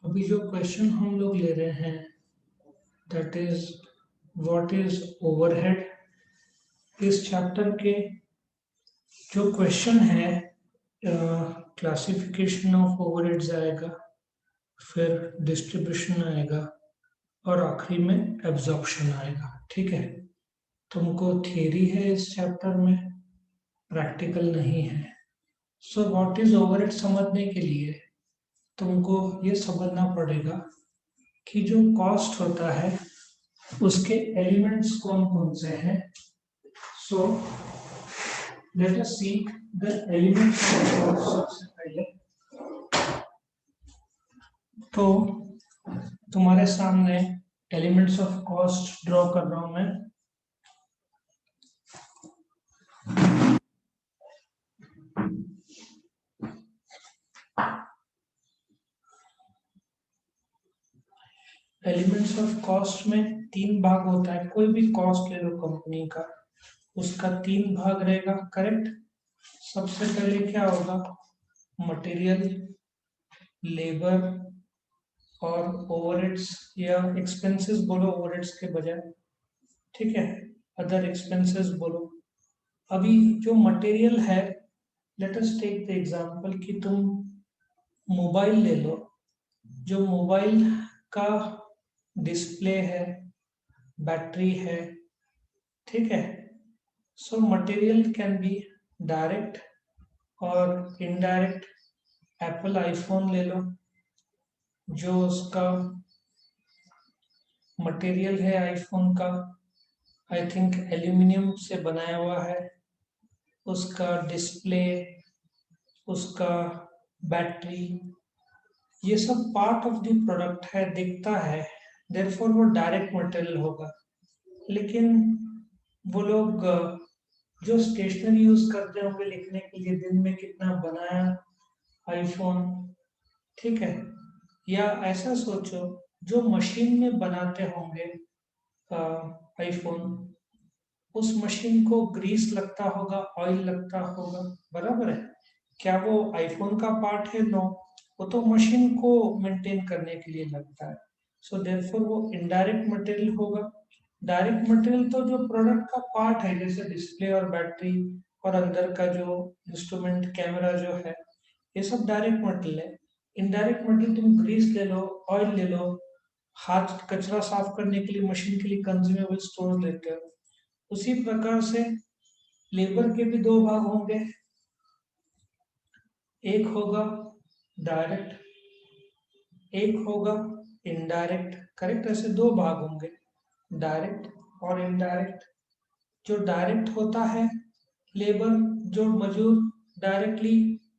अभी जो क्वेश्चन हम लोग ले रहे हैं that is what is overhead. इस चैप्टर के जो क्वेश्चन है क्लासिफिकेशन ऑफ ओवरहेड्स आएगा, फिर डिस्ट्रीब्यूशन आएगा और आखिरी में एब्जॉर्प्शन आएगा। ठीक है, तुमको थियरी है इस चैप्टर में, प्रैक्टिकल नहीं है। सो व्हाट इज ओवरहेड समझने के लिए तुमको ये समझना पड़ेगा कि जो कॉस्ट होता है उसके एलिमेंट्स कौन कौन से हैं। So let us see the elements of cost. सबसे पहले तो तुम्हारे सामने एलिमेंट्स ऑफ कॉस्ट ड्रॉ कर रहा हूं मैं। एलिमेंट्स ऑफ कॉस्ट में तीन भाग होता है। कोई भी कॉस्ट ले लो कंपनी का, उसका तीन भाग रहेगा। करेक्ट। सबसे पहले क्या होगा, मटेरियल, लेबर और ओवरहेड्स, या एक्सपेंसेस बोलो ओवरहेड्स के बजाय। ठीक है, अदर एक्सपेंसेस बोलो। अभी जो मटेरियल है, let us take the example कि तुम मोबाइल ले लो। जो मोबाइल का डिस्प्ले है, बैटरी है, ठीक है। So material can be direct और इनडायरेक्ट। एप्पल आईफोन ले लो, जो उसका मटेरियल है आईफोन का, आई थिंक एल्यूमिनियम से बनाया हुआ है। उसका डिस्प्ले, उसका बैटरी, ये सब पार्ट ऑफ द प्रोडक्ट है, दिखता है, देयरफॉर वो डायरेक्ट मटेरियल होगा। लेकिन वो लोग जो स्टेशनरी यूज करते होंगे लिखने के लिए, दिन में कितना बनाया आईफोन, ठीक है। या ऐसा सोचो, जो मशीन में बनाते होंगे आईफोन, उस मशीन को ग्रीस लगता होगा, ऑयल लगता होगा, बराबर है। क्या वो आईफोन का पार्ट है? नो, वो तो मशीन को मेंटेन करने के लिए लगता है। सो देयरफॉर वो इनडायरेक्ट मटेरियल होगा। डायरेक्ट मटेरियल तो जो प्रोडक्ट का पार्ट है, जैसे डिस्प्ले और बैटरी और अंदर का जो इंस्ट्रूमेंट कैमरा जो है, ये सब डायरेक्ट मटेरियल है। इनडायरेक्ट मटेरियल तुम ग्रीस ले लो, ऑयल ले लो, हाथ कचरा साफ करने के लिए मशीन के लिए कंज्यूमेबल स्टोर लेते हो। उसी प्रकार से लेबर के भी दो भाग होंगे। एक होगा डायरेक्ट, एक होगा इनडायरेक्ट। करेक्ट, ऐसे दो भाग होंगे, डायरेक्ट और इनडायरेक्ट। जो डायरेक्ट होता है, लेबर, जो मजदूर डायरेक्टली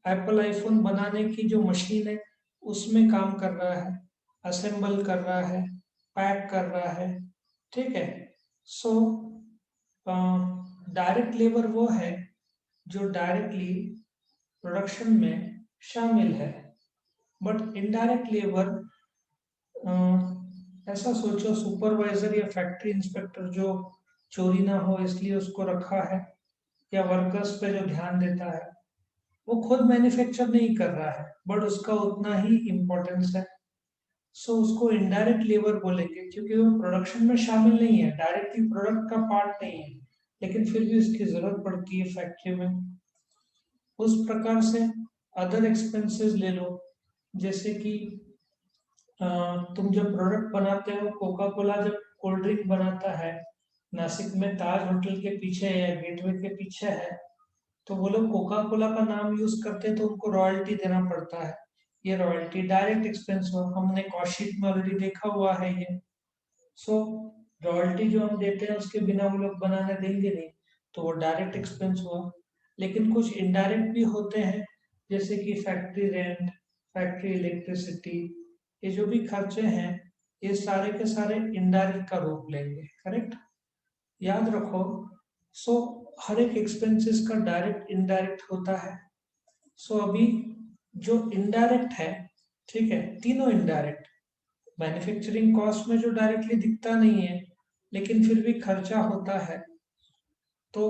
एप्पल आईफोन बनाने की जो मशीन है उसमें काम कर रहा है, असेंबल कर रहा है, पैक कर रहा है, ठीक है। सो डायरेक्ट लेबर वो है जो डायरेक्टली प्रोडक्शन में शामिल है। बट इनडायरेक्ट लेबर, ऐसा सोचो, सुपरवाइजर या फैक्ट्री इंस्पेक्टर जो चोरी ना हो इसलिए उसको रखा है, या वर्कर्स पे जो ध्यान देता है, वो खुद मैन्युफैक्चर नहीं कर रहा है बट उसका उतना ही इम्पोर्टेंस है। सो उसको इनडायरेक्ट लेबर बोलेंगे, क्योंकि वो प्रोडक्शन में शामिल नहीं है, डायरेक्टली प्रोडक्ट का पार्ट नहीं है, लेकिन फिर भी उसकी जरूरत पड़ती है फैक्ट्री में। उस प्रकार से अदर एक्सपेंसेस ले लो, जैसे कि तुम जब प्रोडक्ट बनाते हो, कोका कोला जब कोल्ड ड्रिंक बनाता है, नासिक में ताज होटल के पीछे या गेटवे के पीछे है, तो वो लोग कोका कोला का नाम यूज करते हैं तो उनको रॉयल्टी देना पड़ता है। ये रॉयल्टी डायरेक्ट एक्सपेंस हुआ, हमने कॉस्ट शीट में ऑलरेडी देखा हुआ है ये। सो रॉयल्टी जो हम देते हैं उसके बिना वो लोग बनाने देंगे नहीं, तो वो डायरेक्ट एक्सपेंस हुआ। लेकिन कुछ इनडायरेक्ट भी होते हैं, जैसे कि फैक्ट्री रेंट, फैक्ट्री इलेक्ट्रिसिटी, ये जो भी खर्चे हैं, ये सारे के सारे इनडायरेक्ट का रूप लेंगे। करेक्ट, याद रखो। सो हर एक एक्सपेंसेस का डायरेक्ट इनडायरेक्ट होता है। सो अभी जो इनडायरेक्ट है, ठीक है, तीनों इनडायरेक्ट, मैन्युफैक्चरिंग कॉस्ट में जो डायरेक्टली दिखता नहीं है लेकिन फिर भी खर्चा होता है, तो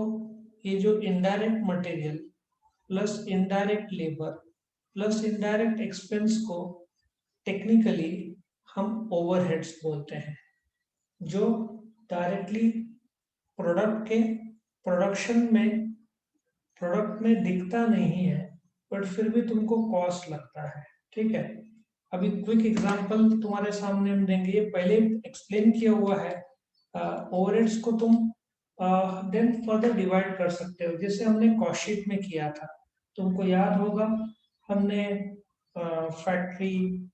ये जो indirect material plus indirect labour plus indirect expense को टेक्निकली हम ओवरहेड्स बोलते हैं, जो डायरेक्टली प्रोडक्ट में दिखता नहीं है, बट फिर भी तुमको कॉस्ट लगता है। ठीक है, अभी क्विक एग्जांपल तुम्हारे सामने हम देंगे, ये पहले एक्सप्लेन किया हुआ है। ओवरहेड्स को तुम देन फर्दर डिवाइड कर सकते हो, जैसे हमने कॉस्ट शीट में किया था। तुमको याद होगा, हमने factory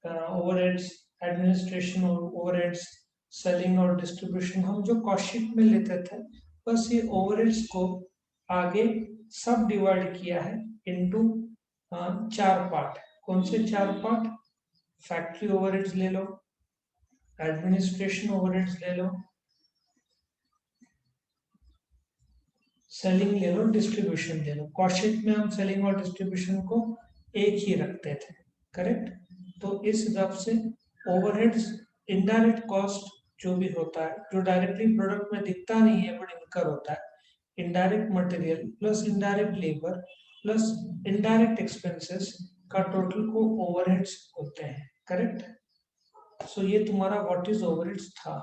overheads, administration overheads, selling और डिस्ट्रीब्यूशन हम जो कॉस्ट शीट में लेते थे, बस ये ओवरहेड्स को आगे सब डिवाइड किया है इनटू 4 पार्ट। कौन से 4 पार्ट? फैक्ट्री ओवरहेड्स ले लो, एडमिनिस्ट्रेशन ओवरहेड्स ले लो, सेलिंग ले लो, डिस्ट्रीब्यूशन ले लो। कॉस्ट शीट में हम सेलिंग और डिस्ट्रीब्यूशन को एक ही रखते थे, करेक्ट। तो इस हिसाब से ओवरहेड्स इनडायरेक्ट कॉस्ट जो भी होता है, जो डायरेक्टली प्रोडक्ट में दिखता नहीं है बट इनकर होता है, indirect material plus indirect labour plus indirect expenses का टोटल को ओवरहेड्स होते हैं, करेक्ट। सो ये तुम्हारा व्हाट इज ओवरहेड्स था।